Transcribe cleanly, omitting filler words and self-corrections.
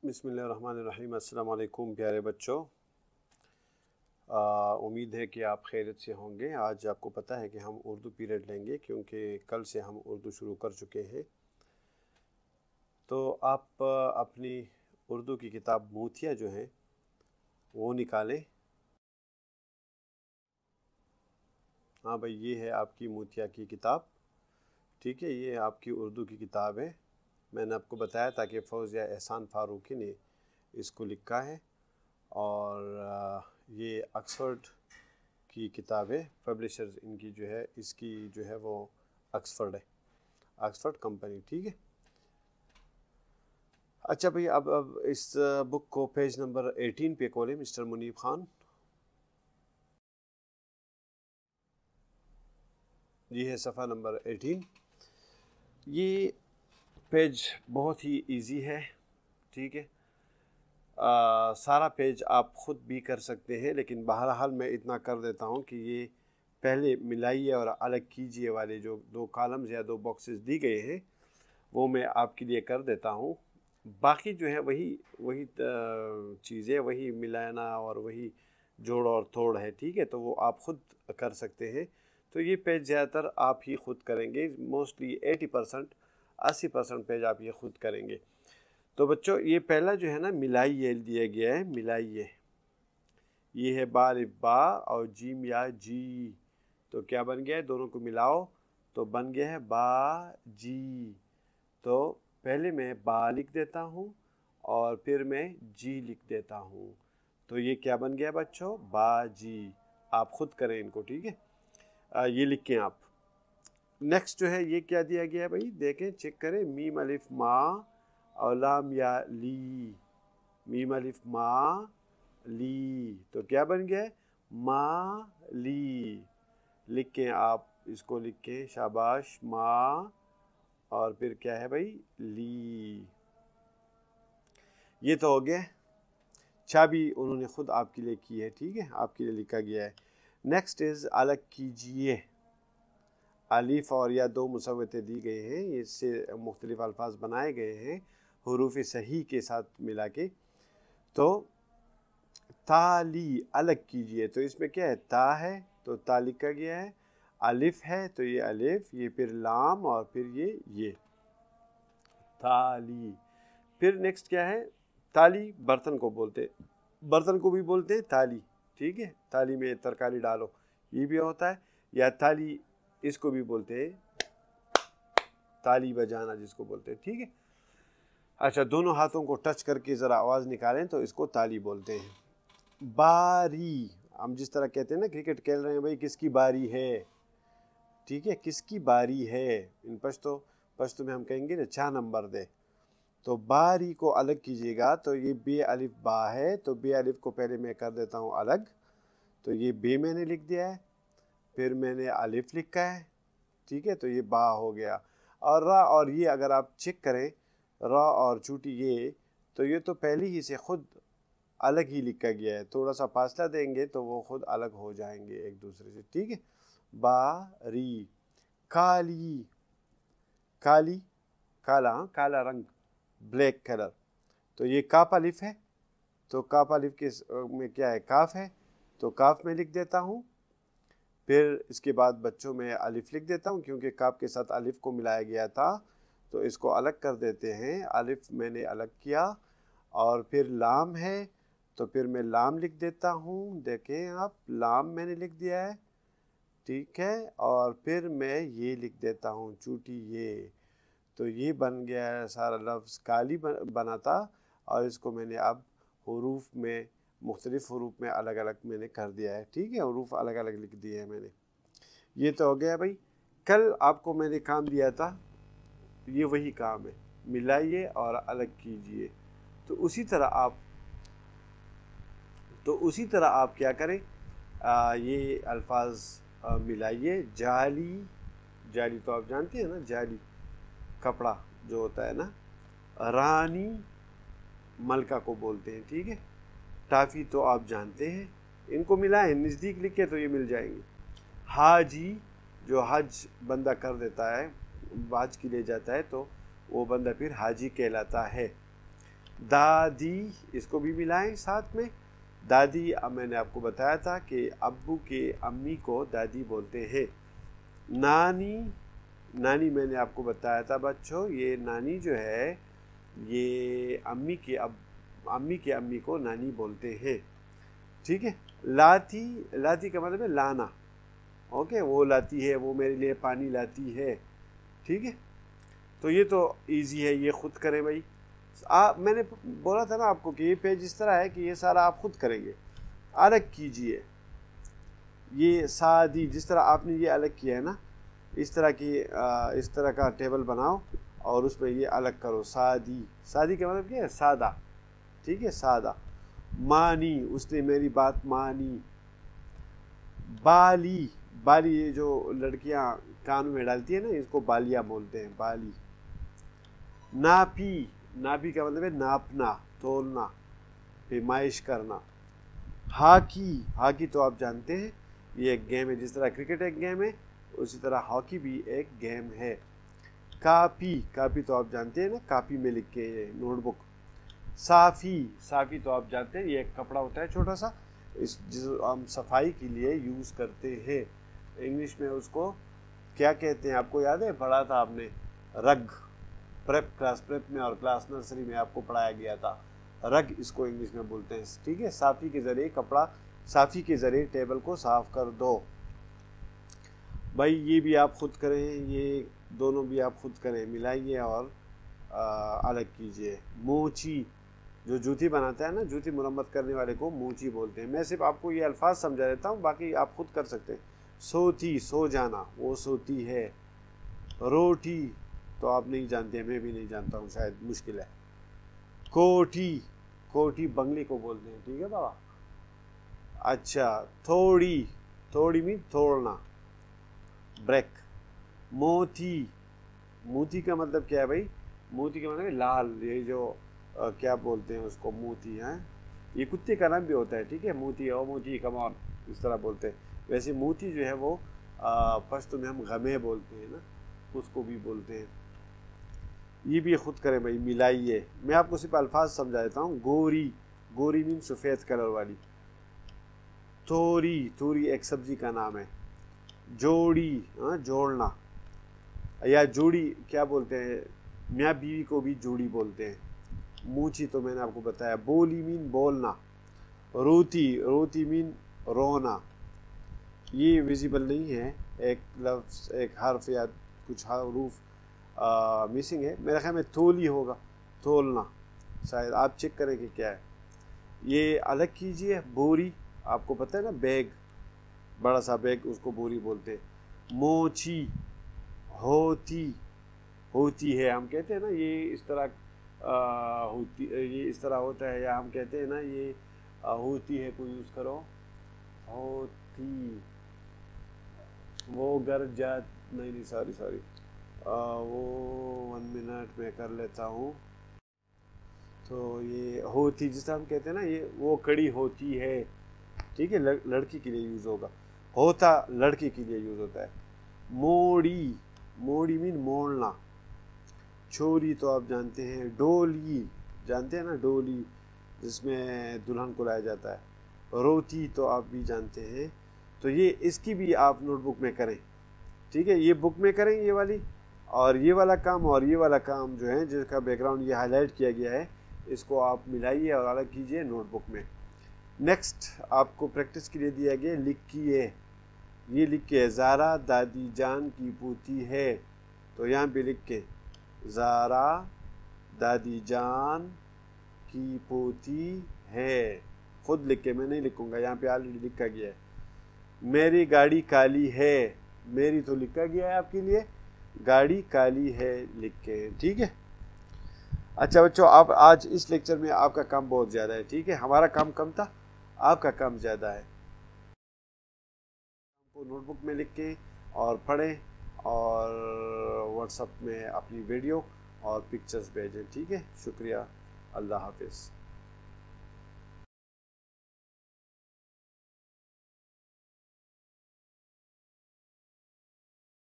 बिस्मिल्लाहिर्रहमानिर्रहीम। अस्सलाम वालेकुम प्यारे बच्चों, उम्मीद है कि आप खैरियत से होंगे। आज आपको पता है कि हम उर्दू पीरियड लेंगे क्योंकि कल से हम उर्दू शुरू कर चुके हैं। तो आप अपनी उर्दू की किताब मूथिया जो है वो निकालें। हाँ भाई, ये है आपकी मूथिया की किताब, ठीक है। ये आपकी उर्दू की किताब है। मैंने आपको बताया था कि फौजिया एहसान फारूकी ने इसको लिखा है और ये ऑक्सफोर्ड की किताब है। पब्लिशर्स इनकी जो है, इसकी जो है वो ऑक्सफोर्ड है, ऑक्सफोर्ड कंपनी, ठीक है। अच्छा भाई, अब इस बुक को पेज नंबर 18 पे खोलें मिस्टर मुनीब खान। ये है सफ़ा नंबर 18। ये पेज बहुत ही इजी है, ठीक है। सारा पेज आप ख़ुद भी कर सकते हैं, लेकिन बहरहाल मैं इतना कर देता हूँ कि ये पहले मिलाइए और अलग कीजिए वाले जो दो कॉलम्स या दो बॉक्सेस दी गए हैं वो मैं आपके लिए कर देता हूँ। बाकी जो है वही चीज़ें, वही मिलाना और वही जोड़ और तोड़ है, ठीक है। तो वो आप ख़ुद कर सकते हैं। तो ये पेज ज़्यादातर आप ही ख़ुद करेंगे, मोस्टली 80% पेज आप ये ख़ुद करेंगे। तो बच्चों, ये पहला जो है ना, मिलाइए दिया गया है। मिलाइए, ये है बा अलिफ बा और जीम या जी। तो क्या बन गया है? दोनों को मिलाओ तो बन गया है बा जी। तो पहले मैं बा लिख देता हूँ और फिर मैं जी लिख देता हूँ। तो ये क्या बन गया बच्चों? बा जी। आप खुद करें इनको, ठीक है। ये लिखें आप। नेक्स्ट जो है, ये क्या दिया गया है भाई? देखें, चेक करें। मीम अलिफ मा और लाम या ली। मीम अलिफ मा ली। तो क्या बन गया है? मा ली। लिखें आप इसको, लिखें, शाबाश। मा और फिर क्या है भाई? ली। ये तो हो गया। चाबी उन्होंने खुद आपके लिए की है, ठीक है, आपके लिए लिखा गया है। नेक्स्ट इज अलग कीजिए। अलिफ और या दो मुसव्वतें दी गए हैं, इससे मुख्तलिफ अल्फाज बनाए गए हैं हुरूफ सही के साथ मिला के। तो ताली, अलग कीजिए। तो इसमें क्या है? ता है तो ता लिखा गया है, अलिफ है तो ये अलिफ, ये फिर लाम और फिर ये ताली। फिर नेक्स्ट क्या है? ताली बर्तन को बोलते, बर्तन को भी बोलते हैं ताली, ठीक है। ताली में तरकारी डालो, ये भी होता है। या ताली इसको भी बोलते हैं, ताली बजाना जिसको बोलते हैं, ठीक है। अच्छा, दोनों हाथों को टच करके ज़रा आवाज़ निकालें तो इसको ताली बोलते हैं। बारी, हम जिस तरह कहते हैं ना, क्रिकेट खेल रहे हैं भाई, किसकी बारी है, ठीक है, किसकी बारी है। इन पश्तो में हम कहेंगे ना, 4 नंबर दे। तो बारी को अलग कीजिएगा। तो ये बे अलिफ बा है, तो बे अलिफ को पहले मैं कर देता हूँ अलग। तो ये बे मैंने लिख दिया है, फिर मैंने अलिफ लिखा है, ठीक है। तो ये बा हो गया। और रा, और ये अगर आप चेक करें, रा और चूटी ये, तो ये तो पहले ही से खुद अलग ही लिखा गया है। थोड़ा सा फासला देंगे तो वो खुद अलग हो जाएंगे एक दूसरे से, ठीक है। बारी। काली, काली, काला, काला रंग, ब्लैक कलर। तो ये काफ अलिफ है, तो काफ अलिफ के में क्या है? काफ है, तो काफ में लिख देता हूँ। फिर इसके बाद बच्चों में अलिफ लिख देता हूँ, क्योंकि काफ के साथ अलिफ को मिलाया गया था, तो इसको अलग कर देते हैं। अलिफ मैंने अलग किया। और फिर लाम है, तो फिर मैं लाम लिख देता हूँ। देखें आप, लाम मैंने लिख दिया है, ठीक है। और फिर मैं ये लिख देता हूँ, चूटी ये। तो ये बन गया है सारा लफ्ज़ काली बना था, और इसको मैंने अब हुरूफ में, मुख्तलिफ़ हुरूफ में अलग अलग मैंने कर दिया है, ठीक है। हुरूफ अलग अलग लिख दिए हैं मैंने। ये तो हो गया भाई। कल आपको मैंने काम दिया था, ये वही काम है, मिलाइए और अलग कीजिए। तो उसी तरह आप क्या करें? ये अल्फाज मिलाइए। जाली, जाली तो आप जानते हैं ना, जाली कपड़ा जो होता है ना। रानी, मलका को बोलते हैं, ठीक है। टाफी तो आप जानते हैं, इनको मिलाएं, नज़दीक लिखे तो ये मिल जाएंगे। हाजी, जो हज बंदा कर देता है, हज के लिए जाता है, तो वो बंदा फिर हाजी कहलाता है। दादी इसको भी मिलाएं साथ में। दादी, अब मैंने आपको बताया था कि अब्बू के अम्मी को दादी बोलते हैं। नानी, नानी मैंने आपको बताया था बच्चों, ये नानी जो है ये अम्मी के अम्मी को नानी बोलते हैं, ठीक है। लाती, लाती का मतलब है लाना, ओके, वो लाती है, वो मेरे लिए पानी लाती है, ठीक है। तो ये तो इजी है, ये खुद करें भाई। मैंने बोला था ना आपको कि ये पेज इस तरह है कि ये सारा आप खुद करेंगे। अलग कीजिए, ये सादी जिस तरह आपने ये अलग किया है ना, इस तरह का टेबल बनाओ और उसमें ये अलग करो। सादी, सादी का मतलब क्या है? सादा, ठीक है, सादा। मानी, उसने मेरी बात मानी। बाली, बाली ये जो लड़कियां कान में डालती है ना, इसको बालिया बोलते हैं, बाली। नापी, नापी का मतलब है नापना, तोलना, पैमाइश करना। हॉकी, हॉकी तो आप जानते हैं ये एक गेम है, जिस तरह क्रिकेट एक गेम है उसी तरह हॉकी भी एक गेम है। कापी, कापी तो आप जानते हैं ना, कापी में लिख के, नोटबुक। साफ़ी, साफ़ी तो आप जानते हैं ये एक कपड़ा होता है छोटा सा, जिसे हम सफाई के लिए यूज़ करते हैं। इंग्लिश में उसको क्या कहते हैं आपको याद है? पढ़ा था आपने, रग। क्लास प्रेप में और क्लास नर्सरी में आपको पढ़ाया गया था, रग इसको इंग्लिश में बोलते हैं, ठीक है। साफ़ी के ज़रिए कपड़ा, साफ़ी के ज़रिए टेबल को साफ़ कर दो भाई। ये भी आप खुद करें, ये दोनों भी आप खुद करें, मिलाइए और अलग कीजिए। मोची, जो जूती बनाता है ना, जूती मुरम्मत करने वाले को मोची बोलते हैं। मैं सिर्फ आपको ये अल्फाज समझा देता हूँ, बाकी आप खुद कर सकते हैं। सोती, सो जाना, वो सोती है। रोटी तो आप नहीं जानते, मैं भी नहीं जानता हूँ, शायद मुश्किल है। कोठी, कोठी बंगले को बोलते हैं, ठीक है बाबा। अच्छा, थोड़ी, थोड़ी मीन तोड़ना, ब्रेक। मोती, मोती का मतलब क्या है भाई? मोती का मतलब है लाल, ये जो क्या बोलते हैं उसको, मोती है, ये कुत्ते का नाम भी होता है, ठीक है। मोती, ओ मोती कम ऑन, इस तरह बोलते हैं। वैसे मोती जो है वो पश्तो में हम गमे बोलते हैं ना, उसको भी बोलते हैं। ये भी खुद करें भाई, मिलाइए। मैं आपको सिर्फ अल्फाज समझा देता हूँ। गोरी, गोरी मीन सफ़ेद कलर वाली। तोरी, तोरी एक सब्जी का नाम है। जोड़ी, जोड़ना, या जोड़ी क्या बोलते हैं, मियाँ बीवी को भी जोड़ी बोलते हैं। मूची तो मैंने आपको बताया। बोली मीन बोलना। रोती, रोती मीन रोना। ये विजिबल नहीं है, एक लफ्ज़, एक हर्फ या कुछ हरूफ मिसिंग है। मेरे ख्याल में तोली होगा, तोलना, शायद आप चेक करें कि क्या है। ये अलग कीजिए। बोरी, आपको पता है ना, बैग, बड़ा सा बैग, उसको बोरी बोलते हैं। मोची, होती, होती है हम कहते हैं ना, ये इस तरह होती, ये इस तरह होता है, या हम कहते हैं ना ये होती है, कोई यूज़ करो, होती, वो घर जा, नहीं सॉरी, वो 1 मिनट में कर लेता हूँ। तो ये होती, जिस तरह हम कहते हैं ना, ये वो कड़ी होती है, ठीक है, लड़की के लिए यूज़ होगा। होता लड़की के लिए यूज़ होता है। मोड़ी, मोड़ी मीन मोड़ना। छोरी तो आप जानते हैं। डोली, जानते हैं ना, डोली जिसमें दुल्हन को लाया जाता है। रोती तो आप भी जानते हैं। तो ये इसकी भी आप नोटबुक में करें, ठीक है, ये बुक में करें ये वाली, और ये वाला काम और ये वाला काम जो है, जिसका बैकग्राउंड ये हाईलाइट किया गया है, इसको आप मिलाइए और अलग कीजिए नोटबुक में। नेक्स्ट आपको प्रैक्टिस के लिए दिया गया, लिखिए, ये लिख के, ज़ारा दादी जान की पोती है, तो यहाँ पे लिख के, ज़ारा दादी जान की पोती है, खुद लिख के, मैं नहीं लिखूँगा, यहाँ पे ऑलरेडी लिखा गया है। मेरी गाड़ी काली है, मेरी तो लिखा गया है आपके लिए, गाड़ी काली है लिख के, ठीक है। अच्छा बच्चों, आप आज इस लेक्चर में आपका काम बहुत ज़्यादा है, ठीक है, हमारा काम कम था, आपका काम ज़्यादा है। को नोटबुक में लिख के और पढ़ें, और व्हाट्सएप में अपनी वीडियो और पिक्चर्स भेजें, ठीक है। शुक्रिया, अल्लाह हाफिज़।